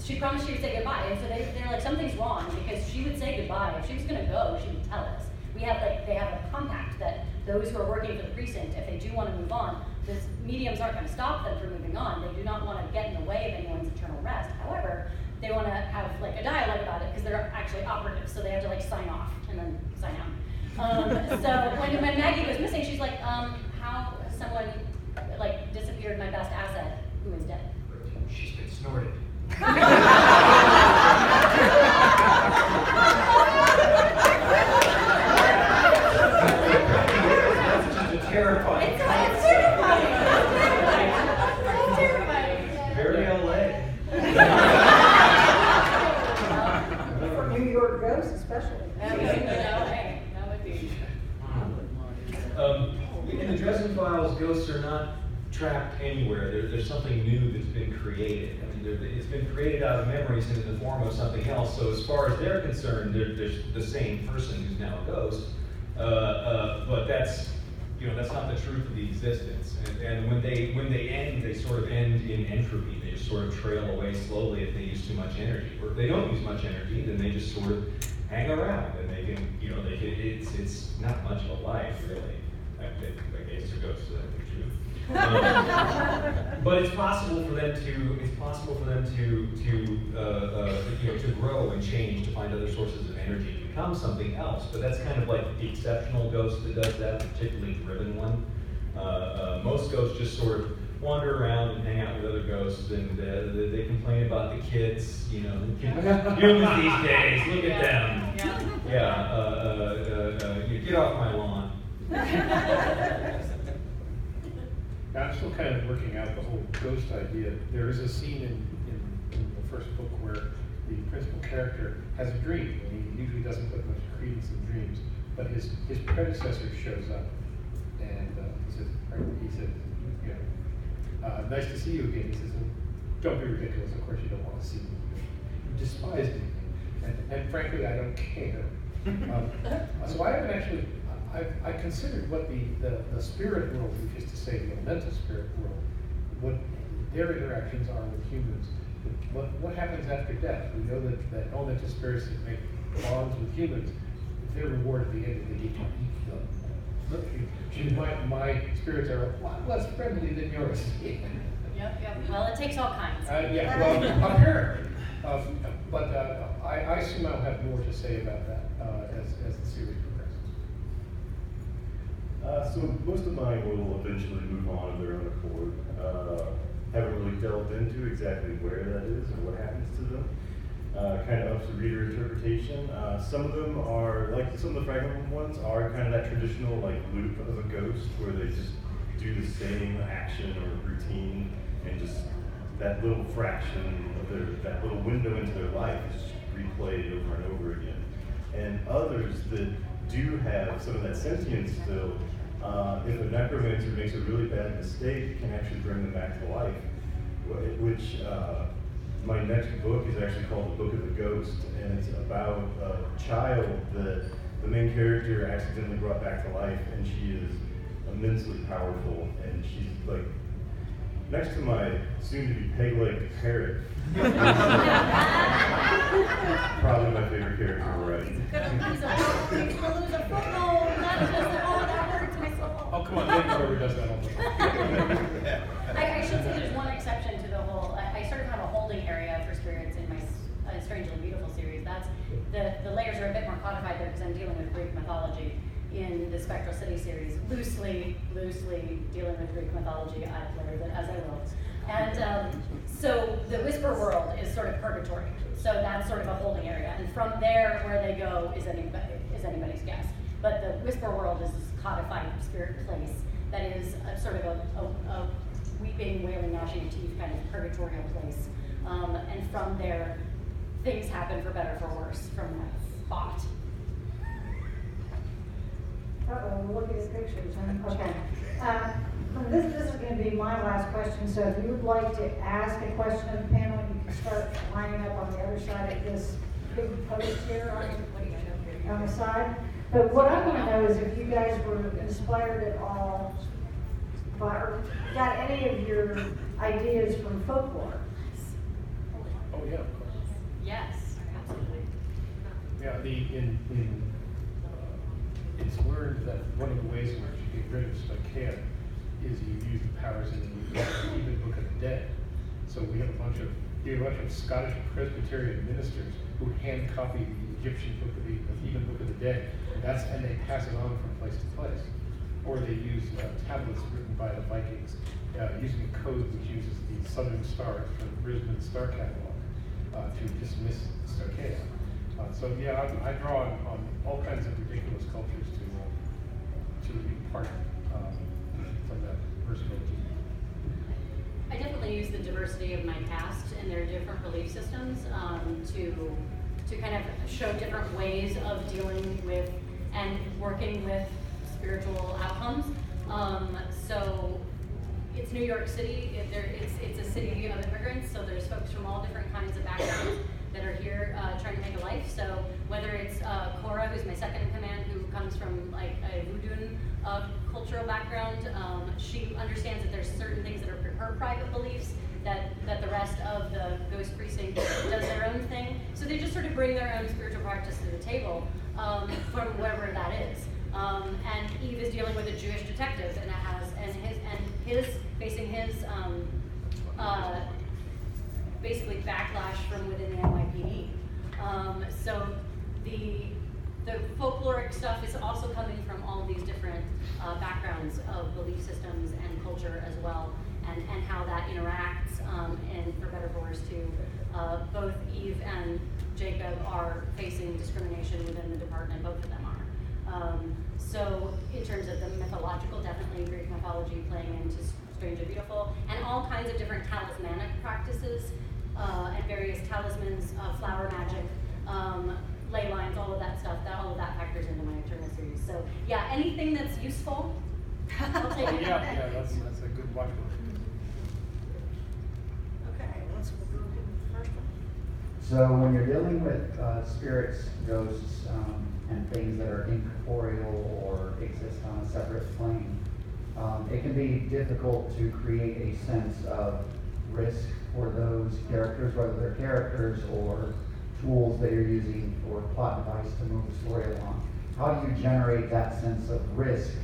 she promised she would say goodbye, and so they're like, something's wrong, because she would say goodbye. If she was going to go, she would tell us. They have a compact that those who are working for the precinct, if they do want to move on, the mediums aren't going to stop them from moving on. They do not want to get in the way of anyone's eternal rest. However, they want to have like a dialogue about it because they're actually operatives, so they have to like sign off and then sign out. So when Maggie was missing, she's like, how has someone like disappeared my best asset who is dead? She's been snorted. Terrifying. It's terrifying. It's terrifying. Very LA. For New York ghosts, especially. That would be. In the Dresden Files, ghosts are not trapped anywhere. There's something new that's been created. I mean, it's been created out of memories and in the form of something else. So as far as they're concerned, there's the same person who's now a ghost. But that's, you know, that's not the truth of the existence. And when they end, they sort of end in entropy. They just sort of trail away slowly if they use too much energy. Or if they don't use much energy, then they just sort of hang around, and they can, you know, it's not much of a life, really. I guess it goes to the truth. But it's possible for them to, you know, to grow and change, to find other sources of energy, to become something else. But that's kind of like the exceptional ghost that does that, particularly driven one. Most ghosts just sort of wander around and hang out with other ghosts, and they complain about the kids, you know, humans these days, look at them. You get off my lawn. I'm still kind of working out the whole ghost idea. There is a scene in the first book where the principal character has a dream, and he usually doesn't put much credence in dreams, but his predecessor shows up, and he says, you know, nice to see you again. He says, don't be ridiculous, of course you don't want to see me. You despise me, and frankly I don't care. So I haven't actually, I considered what the spirit world, which is to say the elemental spirit world, what their interactions are with humans. What happens after death? We know that elemental spirits that make bonds with humans, their reward at the end of the day, my spirits are a lot less friendly than yours. Yep. Well, it takes all kinds. Yeah, well, apparently. But I assume I'll have more to say about that as the series progresses. So most of mine will eventually move on of their own accord. Haven't really delved into exactly where that is or what happens to them. Kind of up to reader interpretation. Some of them are, like some of the fragment ones, are kind of that traditional like loop of a ghost where they just do the same action or routine, and just that little fraction of that little window into their life is just replayed over and over again. And others that do have some of that sentience still, if a necromancer makes a really bad mistake, can actually bring them back to life. Which my next book is actually called The Book of the Ghost, and it's about a child that the main character accidentally brought back to life, and she is immensely powerful, and she's like next to my soon-to-be peg-legged parrot. Probably my favorite character to write. Oh, come on, Hieber does that all the time. I should say there's one exception to the whole, I sort of have a holding area for spirits in my Strangely Beautiful series. That's, the layers are a bit more codified there because I'm dealing with Greek mythology in the Spectral City series, loosely dealing with Greek mythology. I layered it as I will. And so the Whisper world is sort of purgatory. So that's sort of a holding area. And from there, where they go is anybody's guess. But the Whisper world is this codified spirit place that is sort of a weeping, wailing, gnashing of teeth kind of purgatorial place. And from there, things happen for better, for worse, from that spot. Look at his pictures. Okay. This is going to be my last question, so if you would like to ask a question of the panel, you can start lining up on the other side of this big post here on the side. But what I want to know is if you guys were inspired at all by, or got any of your ideas from folklore. Oh yeah, of course. Yes, absolutely. Yeah, it's learned that one of the ways in which you get rid of stoicheia is you use the powers in the Hieber Book of the Dead. So we have a bunch of Scottish Presbyterian ministers who hand copy the Egyptian book of the Hieber Book of the Dead, and they pass it on from place to place. Or they use tablets written by the Vikings using a code which uses the Southern Stars from the Brisbane Star Catalog to dismiss stoicheia. So yeah, I draw on all kinds of ridiculous cultures to impart from that versatility. I definitely use the diversity of my cast and their different belief systems to kind of show different ways of dealing with and working with spiritual outcomes. So it's New York City. It's a city of immigrants, so there's folks from all different kinds of backgrounds that are here trying to make a life. So whether it's Cora, who's my second in command, who comes from like a Voodoo cultural background, she understands that there's certain things that are her private beliefs, that the rest of the Ghost Precinct does their own thing. So they just sort of bring their own spiritual practice to the table from wherever that is. And Eve is dealing with a Jewish detective, and his facing his basically backlash from within the NYPD. So the folkloric stuff is also coming from all these different backgrounds of belief systems and culture as well, and how that interacts, and for better or worse too, both Eve and Jacob are facing discrimination within the department, both of them are. So in terms of the mythological, definitely Greek mythology playing into Strange and Beautiful, and all kinds of different talismanic practices, and various talismans, flower magic, ley lines, all of that stuff, all of that factors into my Eternal series. So yeah, anything that's useful, I'll take it. Yeah, that's a good watch. Okay, let's go to the first one. So when you're dealing with spirits, ghosts, and things that are incorporeal or exist on a separate plane, it can be difficult to create a sense of risk for those characters, whether they're characters or tools that you're using for plot device to move the story along. How do you generate that sense of risk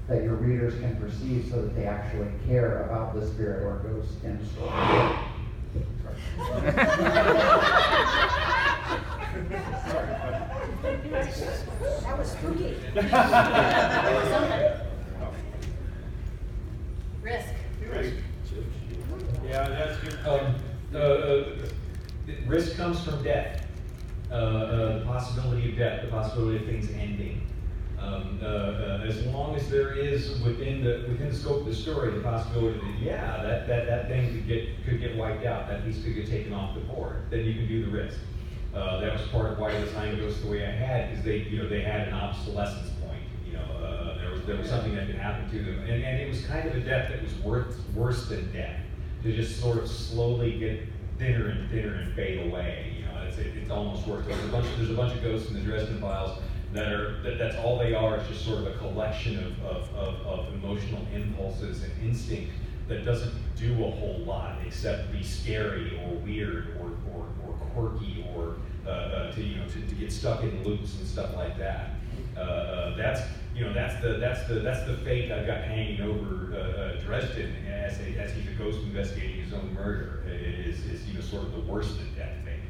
that your readers can perceive so that they actually care about the spirit or ghost in the story? That was spooky. Risk. Yeah, that's good. Risk comes from death. The possibility of death, the possibility of things ending. As long as there is within the scope of the story the possibility that that thing could get wiped out, that piece could get taken off the board, then you can do the risk. That was part of why I designed Ghosts the way I had, because they had an obsolescence point. There was something that could happen to them, and it was kind of a death that was worse than death, to just sort of slowly get thinner and thinner and fade away. It's almost worse. There's a bunch of ghosts in the Dresden Files that's all they are, is just sort of a collection of emotional impulses and instinct that doesn't do a whole lot except be scary or weird or quirky or to get stuck in loops and stuff like that. That's the fate I've got hanging over Dresden as he's a ghost investigating his own murder. Is sort of the worst of death fate.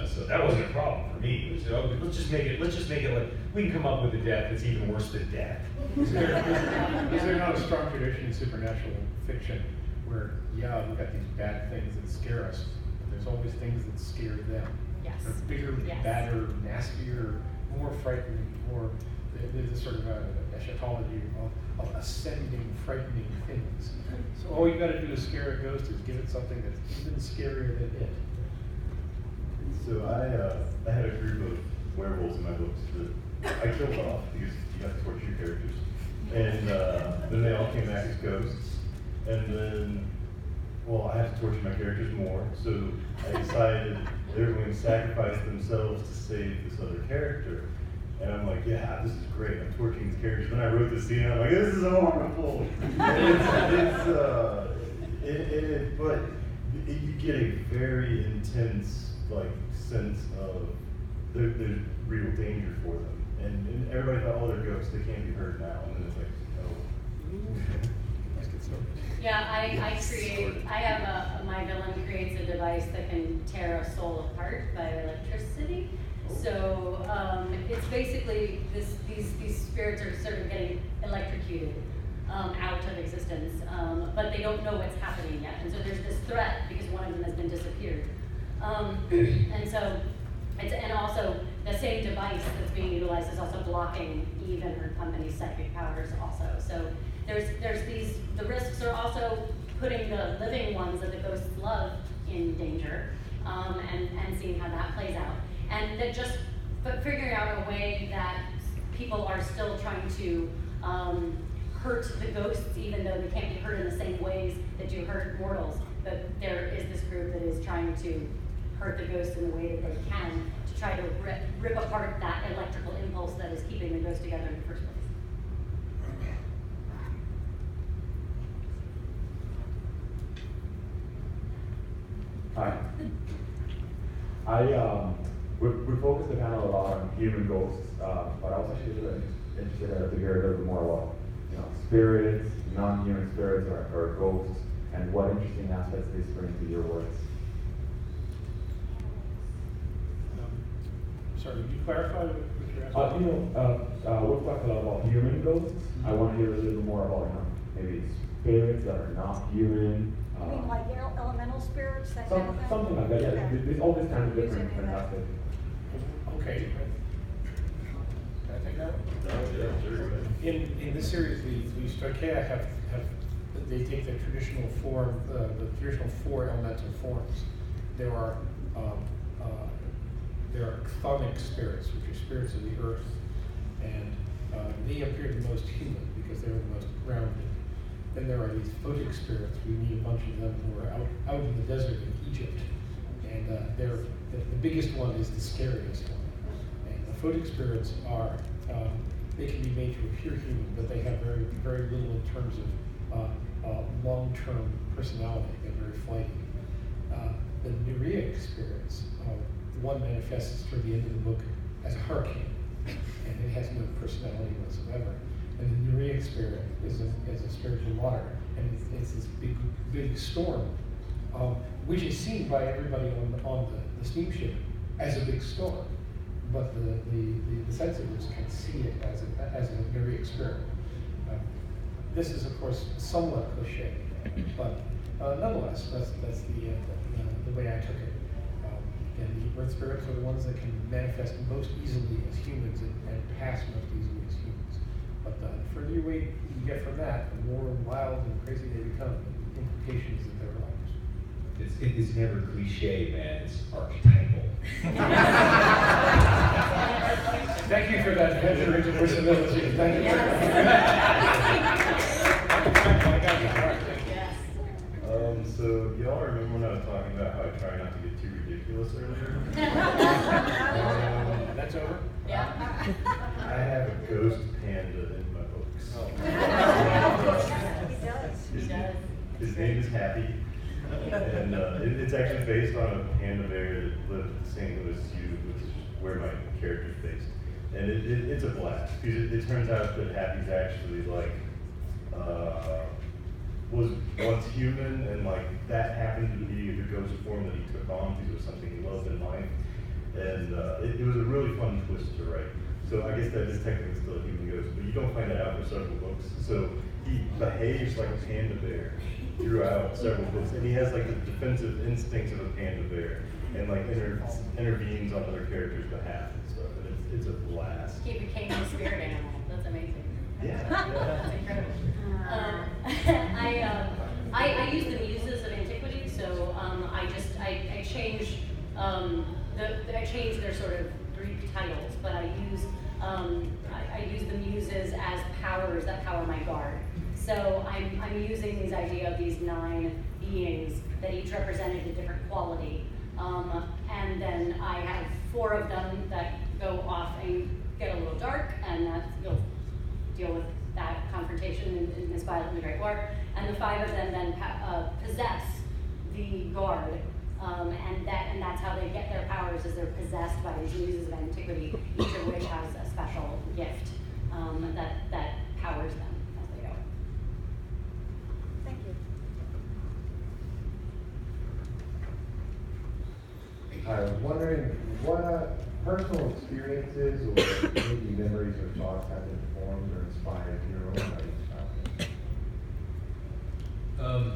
So that wasn't a problem for me. It was, let's just make it like we can come up with a death that's even worse than death. Is there not a strong tradition in supernatural fiction where, we've got these bad things that scare us, but there's always things that scare them? Yes. They're bigger, Yes. badder, nastier, more frightening, there's a sort of eschatology of ascending, frightening things. So all you got to do to scare a ghost is give it something that's even scarier than it. So I had a group of werewolves in my books that I killed off because you got to torture your characters. And then they all came back as ghosts. And then, I had to torture my characters more. So I decided they were going to sacrifice themselves to save this other character. And I'm like, this is great. I'm torturing these characters. When I wrote the scene, I'm like, this is horrible. But you get a very intense sense of there's real danger for them, and everybody thought, they're ghosts, they can't be heard now, and then it's like, Yeah, my villain creates a device that can tear a soul apart by electricity. So it's basically these spirits are sort of getting electrocuted out of existence, but they don't know what's happening yet. And so there's this threat because one of them has been disappeared. And also the same device that's being utilized is also blocking Eve and her company's psychic powers also. So the risks are also putting the living ones that the ghosts love in danger, and seeing how that plays out. And that but figuring out a way that people are still trying to hurt the ghosts, even though they can't be hurt in the same ways that you hurt mortals. But there is this group that is trying to hurt the ghosts in the way that they can to try to rip apart that electrical impulse that is keeping the ghosts together in the first place. Hi. We focused the panel a lot on human ghosts, but I was actually really interested to hear a little bit more about, spirits, non-human spirits, or ghosts, and what interesting aspects they bring to your works. Sorry, would you clarify what you're asking? We've talked a lot about human ghosts. I want to hear a little bit more about, maybe spirits that are not human. You mean like elemental spirits, that kind of thing? Something like that, yeah. Okay. There's all this kind of Using different that. fantastic. Okay. Can I take that one? Yeah, sure. In this series, the Stoicheia they take the traditional form, the traditional 4 elemental forms. There are chthonic spirits, which are spirits of the earth, and they appear the most human because they're the most grounded. Then there are these photic spirits. We meet a bunch of them who are out in the desert in Egypt, and the biggest one is the scariest one. And the photic spirits are they can be made to appear human, but they have very, very little in terms of long-term personality. They're very flighty. The Nereic spirits, one manifests toward the end of the book as a hurricane, and it has no personality whatsoever. And the Nereic spirit is a spirit of water, and it's this big storm, which is seen by everybody on the steamship as a big storm. But the sensitives can see it as a Nereic spirit. This is, of course, somewhat cliche, but nonetheless, that's the way I took it. And the earth spirits are the ones that can manifest most easily as humans and pass most easily as humans. But the further away you get from that, the more wild and crazy they become, the implications that they're like. It's never cliche, man. It's archetypal. Thank you for that venture into personality. Thank you. Yes. So y'all remember when I was talking about how I try not to get too ridiculous earlier? That's over? Yeah. I have a ghost panda in my books. He does. He does. His name is Happy, and it's actually based on a panda bear that lived at the St. Louis Zoo, which is where my character's based. And it's a blast, because it turns out that Happy's actually was once human, and that happened to be the ghost form that he took on because it was something he loved in life. And it was a really fun twist to write. So I guess that is technically still a human ghost, but you don't find that out for several books. So he behaves like a panda bear throughout several books, and he has the defensive instincts of a panda bear, and intervenes on other characters' behalf and stuff. And it's a blast. He became a spirit animal. That's amazing. Yeah. That's incredible. I use the muses of antiquity, so I change I change their sort of Greek titles, but I use the muses as powers that power my guard. So I'm using these idea of these 9 beings that each represented a different quality, and then I have 4 of them that go off and get a little dark, and you'll deal with that confrontation in Miss Violet and the Great War, and the 5 of them then possess the guard, and that's how they get their powers, is they're possessed by these muses of antiquity, each of which has a special gift that powers them as they go. Thank you. I was wondering what personal experiences or maybe memories or thoughts have informed or inspired your own writing style?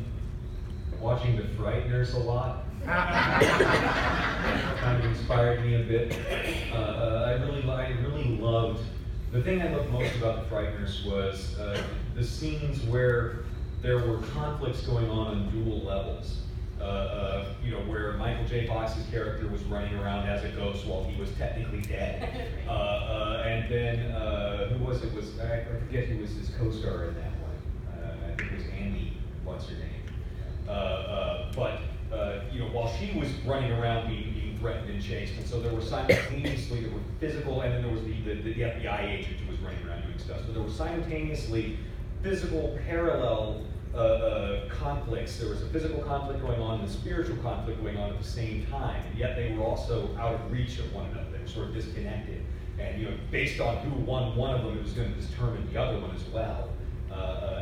Watching The Frighteners a lot kind of inspired me a bit. I really loved, the thing I loved most about The Frighteners was the scenes where there were conflicts going on dual levels. Where Michael J. Fox's character was running around as a ghost while he was technically dead. And then, who was was, I forget who was his co-star in that one. I think it was Andy, what's her name? You know, while she was running around being threatened and chased, and so there were simultaneously, there were physical, and then there was the FBI agent who was running around doing stuff. So there were simultaneously physical parallel conflicts. There was a physical conflict going on and a spiritual conflict going on at the same time, and yet they were also out of reach of one another. They were sort of disconnected. And you know, based on who won one of them, it was going to determine the other one as well.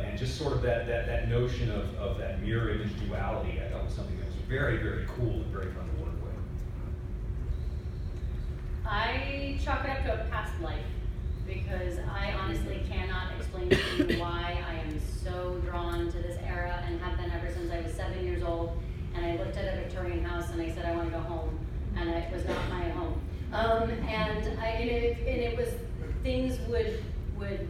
And just sort of that notion of that mirror image duality, I thought was something that was very, very cool and very fun to work with. I chalk it up to a past life because I honestly cannot explain to you why I am so drawn to this era and have been ever since I was 7 years old. And I looked at a Victorian house and I said I want to go home, and it was not my home. And it was things would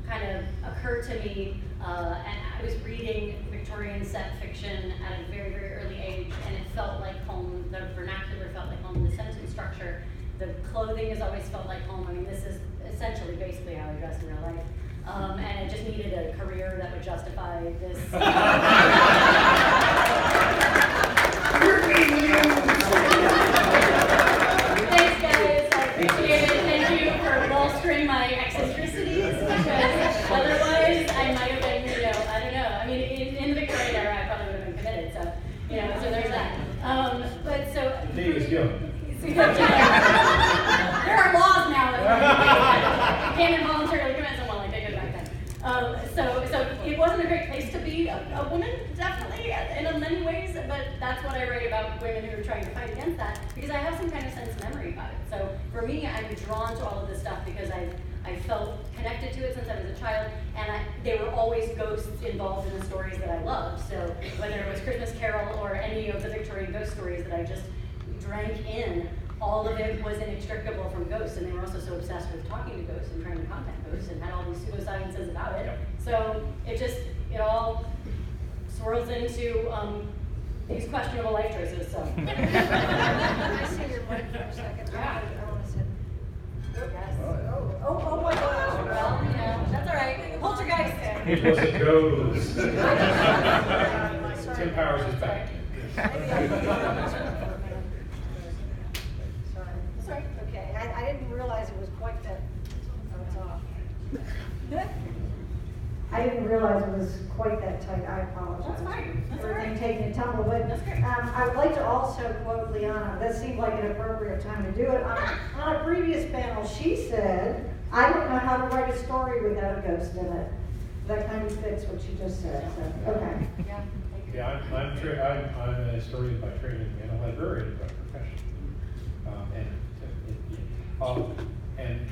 kind of occur to me, and I was reading Victorian set fiction at a very, very early age, and it felt like home. The vernacular felt like home. The sentence structure, the clothing has always felt like home. I mean, this is essentially basically how I dress in real life, and I just needed a career that would justify this. Thanks, guys. I appreciate it. Thank you for bolstering my eccentricities, because otherwise I might have been, you know, I don't know. I mean, in the Victorian era, I probably would have been committed. So, you know, so there's that. But so. The day is young. There are laws now that you can't involuntarily commit someone like they did back then. So it wasn't a great place to be a woman, definitely, in many ways, but that's what I write about women who are trying to fight against that, because I have some kind of sense of memory about it. So for me, I'm drawn to all of this stuff because I felt connected to it since I was a child, and there were always ghosts involved in the stories that I loved. So whether it was Christmas Carol or any of the Victorian ghost stories that I just drank in, all of it was inextricable from ghosts, and they were also so obsessed with talking to ghosts and trying to contact ghosts and had all these pseudosciences about it. So it all swirls into these questionable life choices. So. Can I see your mic for a second? Yeah. I want to sit. Yes. Oh my gosh. Well, you know, that's all right. Poltergeist. It was a ghost. Tim Powers is back. Sorry. Okay. I didn't realize it was quite that. Oh, it's off. I didn't realize it was quite that tight. I apologize. That's fine. That's all Everything right. taking a tumble. But That's great. I would like to also quote Leanna. That seemed like an appropriate time to do it. On a previous panel, she said, "I don't know how to write a story without a ghost in it." That kind of fits what she just said. So, okay. Yeah. Yeah, I'm a historian by training and a librarian by profession. And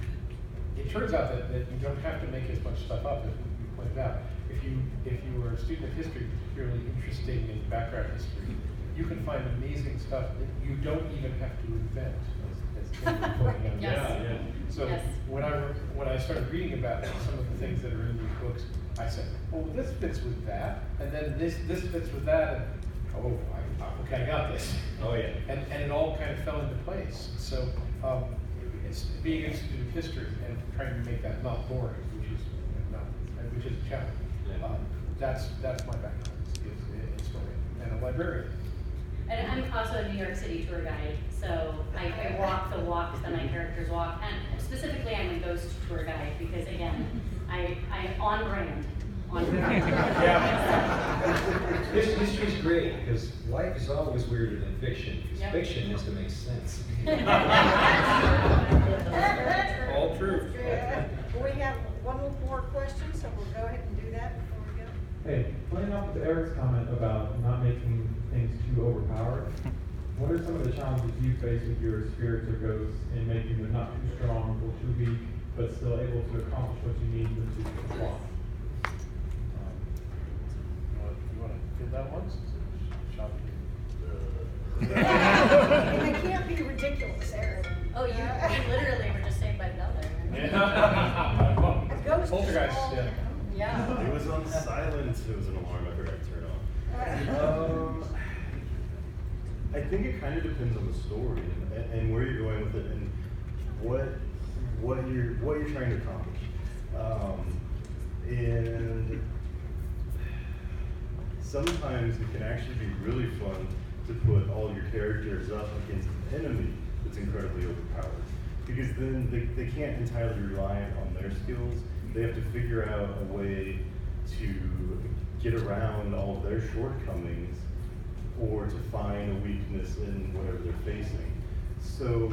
it turns out that you don't have to make as much stuff up as you pointed out. If you are a student of history, particularly interesting in background history, you can find amazing stuff that you don't even have to invent. As Tim was pointing out. Yes. Yeah. So Yes. when I started reading about some of the things that are in these books, I said, "Oh, this fits with that, and then this fits with that, and okay, I got this." Oh yeah. And it all kind of fell into place. So it's being a student of history and trying to make that not boring, which is a challenge. Yeah. That's my background is historian and a librarian. And I'm also a New York City tour guide, so I walk the walks that my characters walk, and specifically I'm a ghost tour guide because, again, I'm on brand. Yeah. History's great because life is always weirder than fiction. Because Yep. fiction has to make sense. All true. We have one more question, so we'll go ahead and do that before we go. Hey, playing off with Eric's comment about not making things too overpowered, what are some of the challenges you face with your spirits or ghosts in making them not too strong or too weak, but still able to accomplish what you need them to perform? You want to fill that one? I can't be ridiculous, Eric. Oh, you literally were just saved by the bell there. Yeah. A ghost is Poltergeist, all- yeah. Yeah. It was on silent. It was an alarm I forgot to turn on. I think it kind of depends on the story and where you're going with it and what you're trying to accomplish. And sometimes it can actually be really fun to put all your characters up against an enemy that's incredibly overpowered. Because then they can't entirely rely on their skills. They have to figure out a way to get around all of their shortcomings or to find a weakness in whatever they're facing. So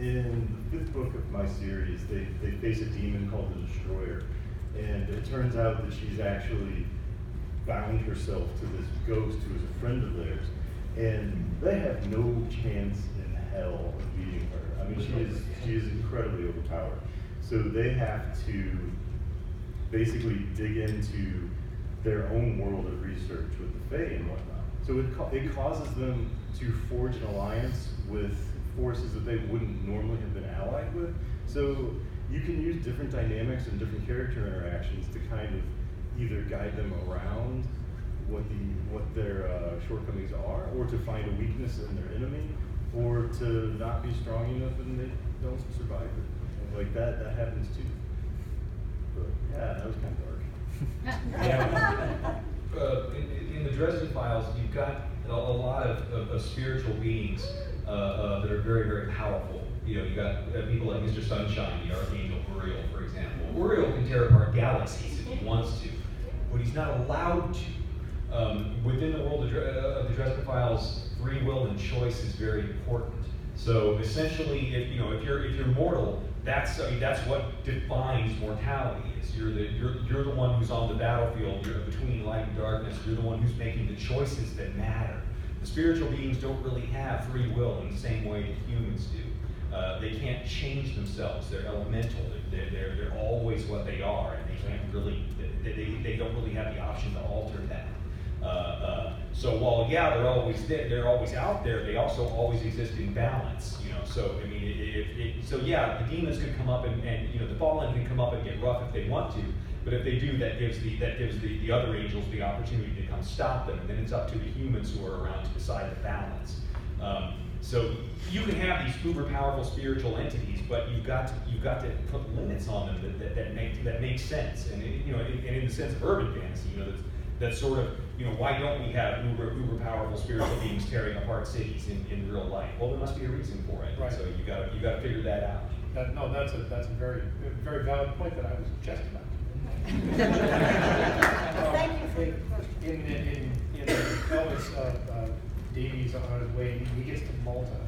in the 5th book of my series, they face a demon called the Destroyer. And it turns out that she's actually bound herself to this ghost who is a friend of theirs. And they have no chance in hell of beating her. I mean, she is incredibly overpowered. So they have to basically dig into their own world of research with the Fae and whatnot. So it causes them to forge an alliance with forces that they wouldn't normally have been allied with. So you can use different dynamics and different character interactions to kind of either guide them around what their shortcomings are, or to find a weakness in their enemy, or to not be strong enough and they don't survive it. Like that happens too. But yeah, that was kind of dark. Yeah. In the Dresden Files, you've got a lot of spiritual beings that are very, very powerful. You know, you got people like Mr. Sunshine, the Archangel Uriel, for example. Uriel can tear apart galaxies if he wants to, but he's not allowed to. Within the world of the Dresden Files, free will and choice is very important. So essentially, if you're mortal, that's what defines mortality. You're the one who's on the battlefield. You're between light and darkness. You're the one who's making the choices that matter. The spiritual beings don't really have free will in the same way that humans do. They can't change themselves. They're elemental. They're always what they are, and they can't really. They don't really have the option to alter that. So while they're always there, they're always out there. They also always exist in balance. You know, so I mean, the demons can come up and the fallen can come up and get rough if they want to. But if they do, that gives the other angels the opportunity to come stop them, and then it's up to the humans who are around to decide the balance. So you can have these uber powerful spiritual entities, but you've got to put limits on them that make sense. And and in the sense of urban fantasy, that's sort of why don't we have uber powerful spiritual beings tearing apart cities in real life? Well, there must be a reason for it. Right. So you got to figure that out. That's a very very valid point that I was just about. Thank you for your in Elvis, DeWees on his way, he gets to Malta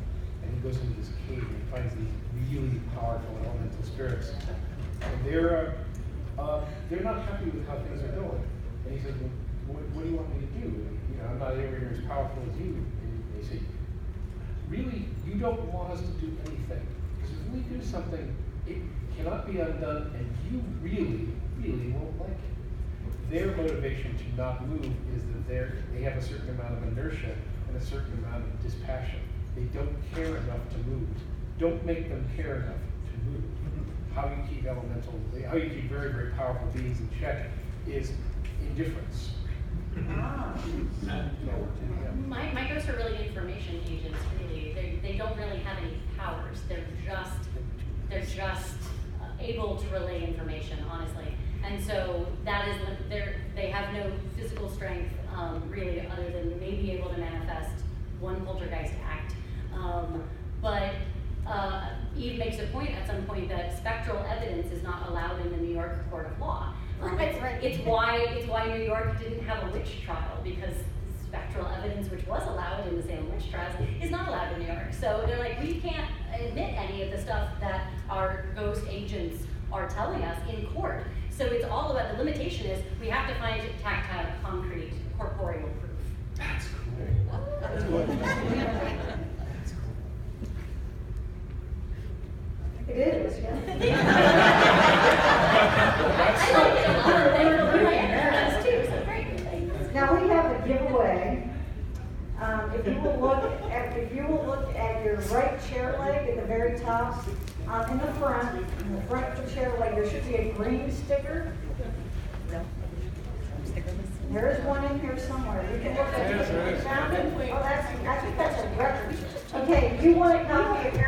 and he goes into this cave and he finds these really powerful elemental spirits. And they're not happy with how things are going. And he says, well, what do you want me to do? And, I'm not anywhere near as powerful as you. And they say, really, you don't want us to do anything. Because if we do something, it cannot be undone, and you really, really won't like it. Their motivation to not move is that they have a certain amount of inertia and a certain amount of dispassion. They don't care enough to move. Don't make them care enough to move. How you keep how you keep very, very powerful beings in check is indifference. My ghosts are really information agents. Really, they don't really have any powers. They're just able to relay information, honestly. And so that is they have no physical strength, really, other than maybe able to manifest one poltergeist act. But Eve makes a point at some point that spectral evidence is not allowed in the New York court of law. It's why New York didn't have a witch trial, because spectral evidence, which was allowed in the Salem witch trials, is not allowed in New York. So they're like, we can't admit any of the stuff that our ghost agents are telling us in court. So it's all about, the limitation is we have to find tactile, concrete, corporeal proof. That's cool. That's cool. It is, yeah. I like it a lot. I does too, so great. Now we have a giveaway. If you will look at your right chair leg at the very top, in the front of the chair leg, there should be a green sticker. There is one in here somewhere. You can look at it. Found it? Oh, I think that's a record. Okay, if you want a copy of your